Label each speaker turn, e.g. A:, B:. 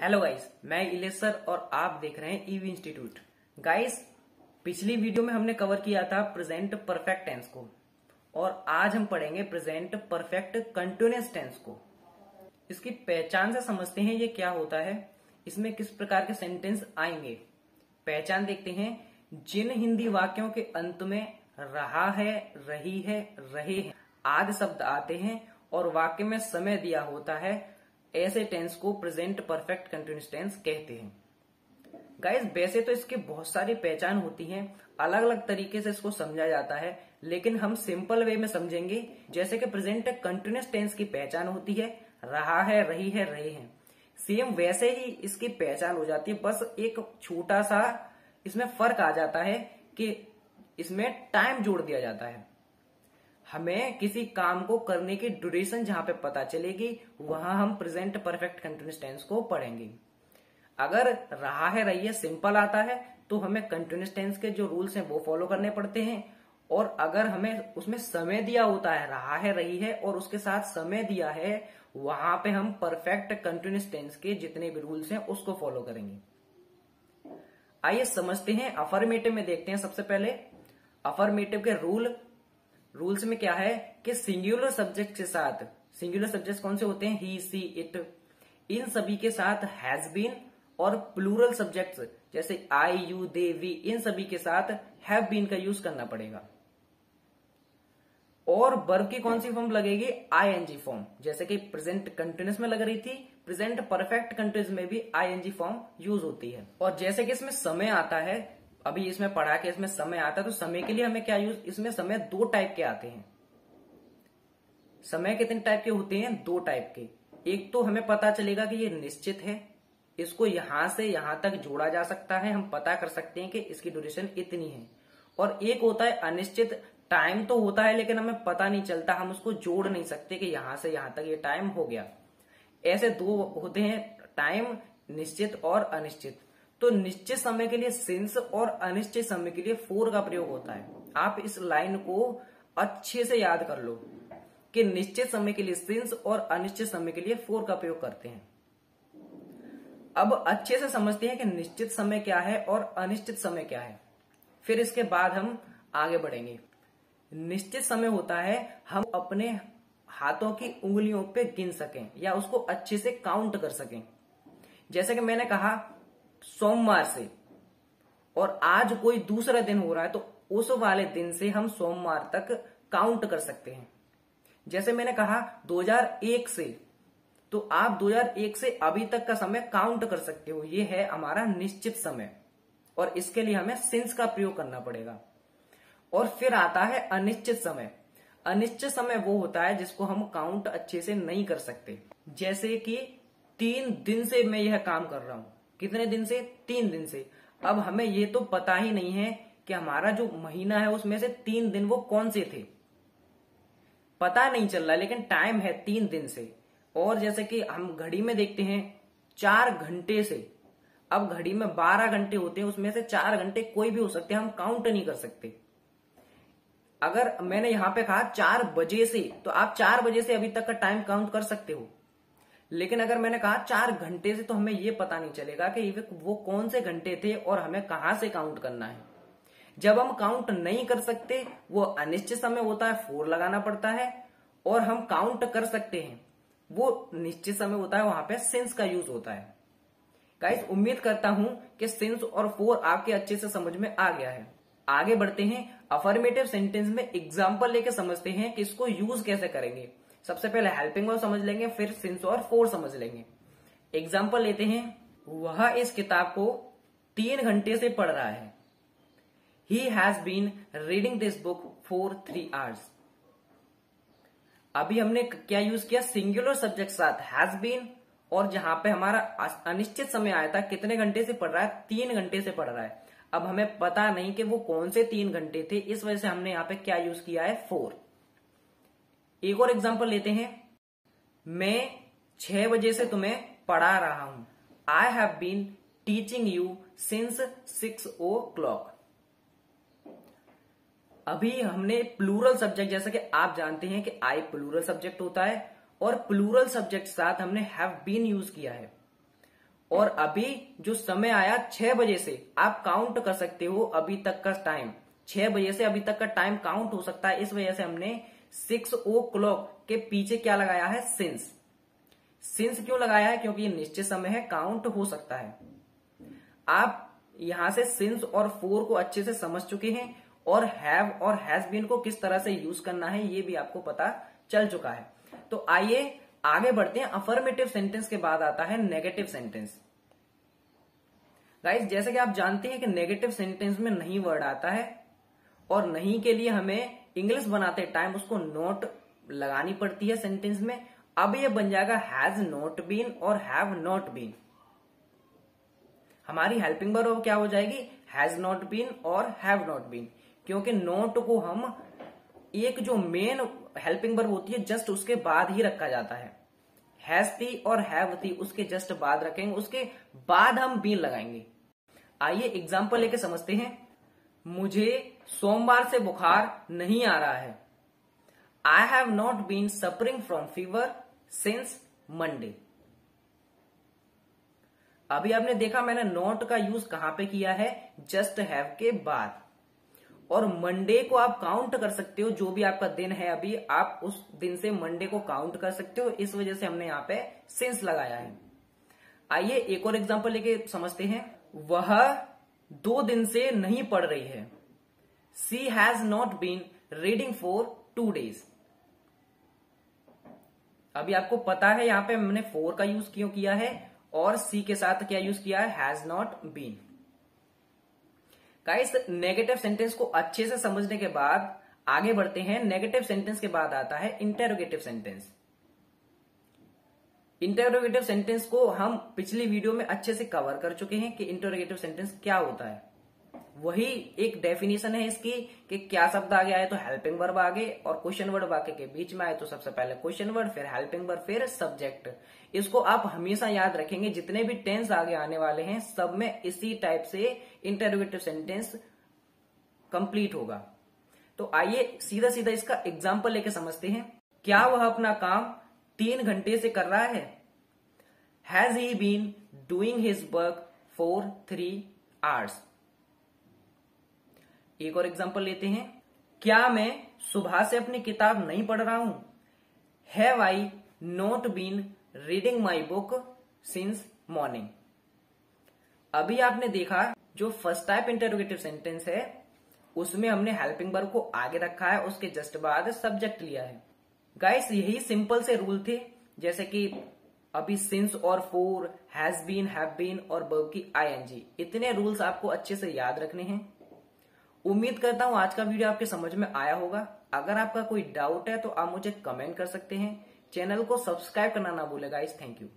A: Hello guys, मैं Ilesh sir और आप देख रहे हैं ईवी इंस्टीट्यूट। गाइस, पिछली वीडियो में हमने कवर किया था प्रेजेंट परफेक्ट टेंस को और आज हम पढ़ेंगे प्रेजेंट परफेक्ट कंटीन्यूअस टेंस को। इसकी पहचान से समझते हैं ये क्या होता है, इसमें किस प्रकार के सेंटेंस आएंगे। पहचान देखते हैं। जिन हिंदी वाक्यों के अंत में रहा है, रही है, रहे हैं आदि शब्द आते हैं और वाक्य में समय दिया होता है, ऐसे टेंस को प्रेजेंट परफेक्ट कंटीन्यूअस टेंस कहते हैं। गाइस, वैसे तो इसकी बहुत सारी पहचान होती हैं, अलग अलग तरीके से इसको समझा जाता है, लेकिन हम सिंपल वे में समझेंगे। जैसे कि प्रेजेंट कंटीन्यूअस टेंस की पहचान होती है रहा है, रही है, रहे हैं, सेम वैसे ही इसकी पहचान हो जाती है। बस एक छोटा सा इसमें फर्क आ जाता है कि इसमें टाइम जोड़ दिया जाता है। हमें किसी काम को करने की ड्यूरेशन जहां पे पता चलेगी वहां हम प्रेजेंट परफेक्ट कंटीन्यूअस टेंस को पढ़ेंगे। अगर रहा है, रही है सिंपल आता है तो हमें कंटीन्यूअस टेंस के जो रूल्स हैं वो फॉलो करने पड़ते हैं। और अगर हमें उसमें समय दिया होता है, रहा है, रही है और उसके साथ समय दिया है, वहां पे हम परफेक्ट कंटीन्यूअस टेंस के जितने भी रूल्स हैं उसको फॉलो करेंगे। आइए समझते हैं। अफर्मेटिव में देखते हैं। सबसे पहले अफर्मेटिव के रूल्स में क्या है कि सिंगुलर सब्जेक्ट के साथ, सिंगुलर सब्जेक्ट कौन से होते हैं, ही, सी, इट, इन सभी के साथ हैज बीन, और प्लूरल सब्जेक्ट्स जैसे आई, यू, दे, वी, इन सभी के साथ हैव बीन का यूज करना पड़ेगा। और वर्ब की कौन सी फॉर्म लगेगी, आईएनजी फॉर्म, जैसे कि प्रेजेंट कंटीन्यूअस में लग रही थी, प्रेजेंट परफेक्ट कंटीन्यूअस में भी आईएनजी फॉर्म यूज होती है। और जैसे कि इसमें समय आता है, अभी इसमें पढ़ा के इसमें समय आता है, तो समय के लिए हमें क्या यूज, इसमें समय दो टाइप के आते हैं। समय कितने टाइप के होते हैं, दो टाइप के। एक तो हमें पता चलेगा कि ये निश्चित है, इसको यहां से यहां तक जोड़ा जा सकता है, हम पता कर सकते हैं कि इसकी ड्यूरेशन इतनी है। और एक होता है अनिश्चित, टाइम तो होता है लेकिन हमें पता नहीं चलता, हम उसको जोड़ नहीं सकते कि यहां से यहां तक ये टाइम हो गया। ऐसे दो होते हैं टाइम, निश्चित और अनिश्चित। तो निश्चित समय के लिए सिंस और अनिश्चित समय के लिए फोर का प्रयोग होता है। आप इस लाइन को अच्छे से याद कर लो कि निश्चित समय के लिए सिंस और अनिश्चित समय के लिए फोर का प्रयोग करते हैं। अब अच्छे से समझते हैं कि निश्चित समय क्या है और अनिश्चित समय क्या है, फिर इसके बाद हम आगे बढ़ेंगे। निश्चित समय होता है हम अपने हाथों की उंगलियों पे गिन सकें या उसको अच्छे से काउंट कर सकें। जैसे कि मैंने कहा सोमवार से, और आज कोई दूसरा दिन हो रहा है तो उस वाले दिन से हम सोमवार तक काउंट कर सकते हैं। जैसे मैंने कहा 2001 से, तो आप 2001 से अभी तक का समय काउंट कर सकते हो। ये है हमारा निश्चित समय और इसके लिए हमें सिंस का प्रयोग करना पड़ेगा। और फिर आता है अनिश्चित समय। अनिश्चित समय वो होता है जिसको हम काउंट अच्छे से नहीं कर सकते। जैसे कि 3 दिन से मैं यह काम कर रहा हूं। कितने दिन से, 3 दिन से। अब हमें ये तो पता ही नहीं है कि हमारा जो महीना है उसमें से 3 दिन वो कौन से थे, पता नहीं चल रहा, लेकिन टाइम है 3 दिन से। और जैसे कि हम घड़ी में देखते हैं 4 घंटे से, अब घड़ी में 12 घंटे होते हैं, उसमें से 4 घंटे कोई भी हो सकते हैं, हम काउंट नहीं कर सकते। अगर मैंने यहां पे कहा 4 बजे से, तो आप 4 बजे से अभी तक का टाइम काउंट कर सकते हो। लेकिन अगर मैंने कहा 4 घंटे से, तो हमें यह पता नहीं चलेगा कि वो कौन से घंटे थे और हमें कहां से काउंट करना है। जब हम काउंट नहीं कर सकते, वो अनिश्चित समय होता है, 4 लगाना पड़ता है। और हम काउंट कर सकते हैं, वो निश्चित समय होता है, वहां पे सिंस का यूज होता है। गाइस, उम्मीद करता हूं कि सिंस और 4 आपके अच्छे से समझ में आ गया है। आगे बढ़ते हैं। अफर्मेटिव सेंटेंस में एग्जाम्पल लेके समझते हैं कि इसको यूज कैसे करेंगे। सबसे पहले हेल्पिंग वर्ब समझ लेंगे, फिर सिंस और 4 समझ लेंगे। एग्जाम्पल लेते हैं। वह इस किताब को 3 घंटे से पढ़ रहा है। He has been reading this book for 3 hours. अभी हमने क्या यूज किया, सिंगुलर सब्जेक्ट साथ हैज बीन, और जहां पे हमारा अनिश्चित समय आया था, कितने घंटे से पढ़ रहा है, 3 घंटे से पढ़ रहा है। अब हमें पता नहीं कि वो कौन से 3 घंटे थे, इस वजह से हमने यहां पे क्या यूज किया है, 4। एक और एग्जांपल लेते हैं। मैं 6 बजे से तुम्हें पढ़ा रहा हूं। I have been teaching you since 6 o'clock। अभी हमने प्लूरल सब्जेक्ट, जैसा कि आप जानते हैं कि आई प्लूरल सब्जेक्ट होता है, और प्लूरल सब्जेक्ट साथ हमने हैव बीन यूज किया है। और अभी जो समय आया 6 बजे से आप काउंट कर सकते हो अभी तक का टाइम, 6 बजे से अभी तक का टाइम काउंट हो सकता है। इस वजह से हमने 6 o'clock के पीछे क्या लगाया है, सिंस। सिंस क्यों लगाया है, क्योंकि ये निश्चित समय है, काउंट हो सकता है। आप यहां से सिंस और फोर को अच्छे से समझ चुके हैं और हैव और हैज बीन को किस तरह से यूज करना है ये भी आपको पता चल चुका है। तो आइए आगे बढ़ते हैं। अफर्मेटिव सेंटेंस के बाद आता है नेगेटिव सेंटेंस। गाइस, जैसे कि आप जानते हैं कि नेगेटिव सेंटेंस में नहीं वर्ड आता है और नहीं के लिए हमें इंग्लिश बनाते टाइम उसको नोट लगानी पड़ती है सेंटेंस में। अब ये बन जाएगा हैज नॉट बीन और हैव नॉट बीन। हमारी हेल्पिंग वर्ब क्या हो जाएगी, हैज नॉट बीन और हैव नॉट बीन, क्योंकि नॉट को हम एक जो मेन हेल्पिंग वर्ब होती है जस्ट उसके बाद ही रखा जाता है। हैज थी और हैव थी उसके जस्ट बाद रखेंगे, उसके बाद हम बीन लगाएंगे। आइए एग्जाम्पल लेके समझते हैं। मुझे सोमवार से बुखार नहीं आ रहा है। I have not been suffering from fever since Monday. अभी आपने देखा मैंने नॉट का यूज कहां पे किया है, जस्ट हैव के बाद। और मंडे को आप काउंट कर सकते हो, जो भी आपका दिन है अभी आप उस दिन से मंडे को काउंट कर सकते हो, इस वजह से हमने यहां पे सिंस लगाया है। आइए एक और एग्जांपल लेके समझते हैं। वह 2 दिन से नहीं पढ़ रही है। She has not been reading for 2 days। अभी आपको पता है यहां पे हमने फोर का यूज क्यों किया है और सी के साथ क्या यूज किया है, has not been. Guys, negative sentence को अच्छे से समझने के बाद आगे बढ़ते हैं। नेगेटिव सेंटेंस के बाद आता है इंटेरोगेटिव सेंटेंस। इंटेरोगेटिव सेंटेंस को हम पिछली वीडियो में अच्छे से कवर कर चुके हैं कि इंटेरोगेटिव सेंटेंस क्या होता है। वही एक डेफिनेशन है इसकी कि क्या शब्द आगे आए तो हेल्पिंग वर्ब आगे, और क्वेश्चन वर्ब वाक्य के बीच में आए तो सबसे पहले क्वेश्चन वर्ब, फिर हेल्पिंग वर्ब, फिर सब्जेक्ट। इसको आप हमेशा याद रखेंगे। जितने भी टेंस आगे आने वाले हैं सब में इसी टाइप से इंटेरोगेटिव सेंटेंस कंप्लीट होगा। तो आइए सीधा सीधा इसका एग्जाम्पल लेके समझते हैं। क्या वह अपना काम 3 घंटे से कर रहा है। Has he been doing his work for 3 hours। एक और एग्जांपल लेते हैं। क्या मैं सुबह से अपनी किताब नहीं पढ़ रहा हूं। Have I not been reading my book since morning. अभी आपने देखा जो फर्स्ट टाइप इंटेरोगेटिव सेंटेंस है उसमें हमने हेल्पिंग वर्ब को आगे रखा है, उसके जस्ट बाद सब्जेक्ट लिया है। गाइस, यही सिंपल से रूल थे, जैसे कि अभी सिंस और for, has been, have been और वर्ब की आईएनजी। इतने रूल्स आपको अच्छे से याद रखने हैं। उम्मीद करता हूं आज का वीडियो आपके समझ में आया होगा। अगर आपका कोई डाउट है तो आप मुझे कमेंट कर सकते हैं। चैनल को सब्सक्राइब करना ना भूलें गाइस। Thank you.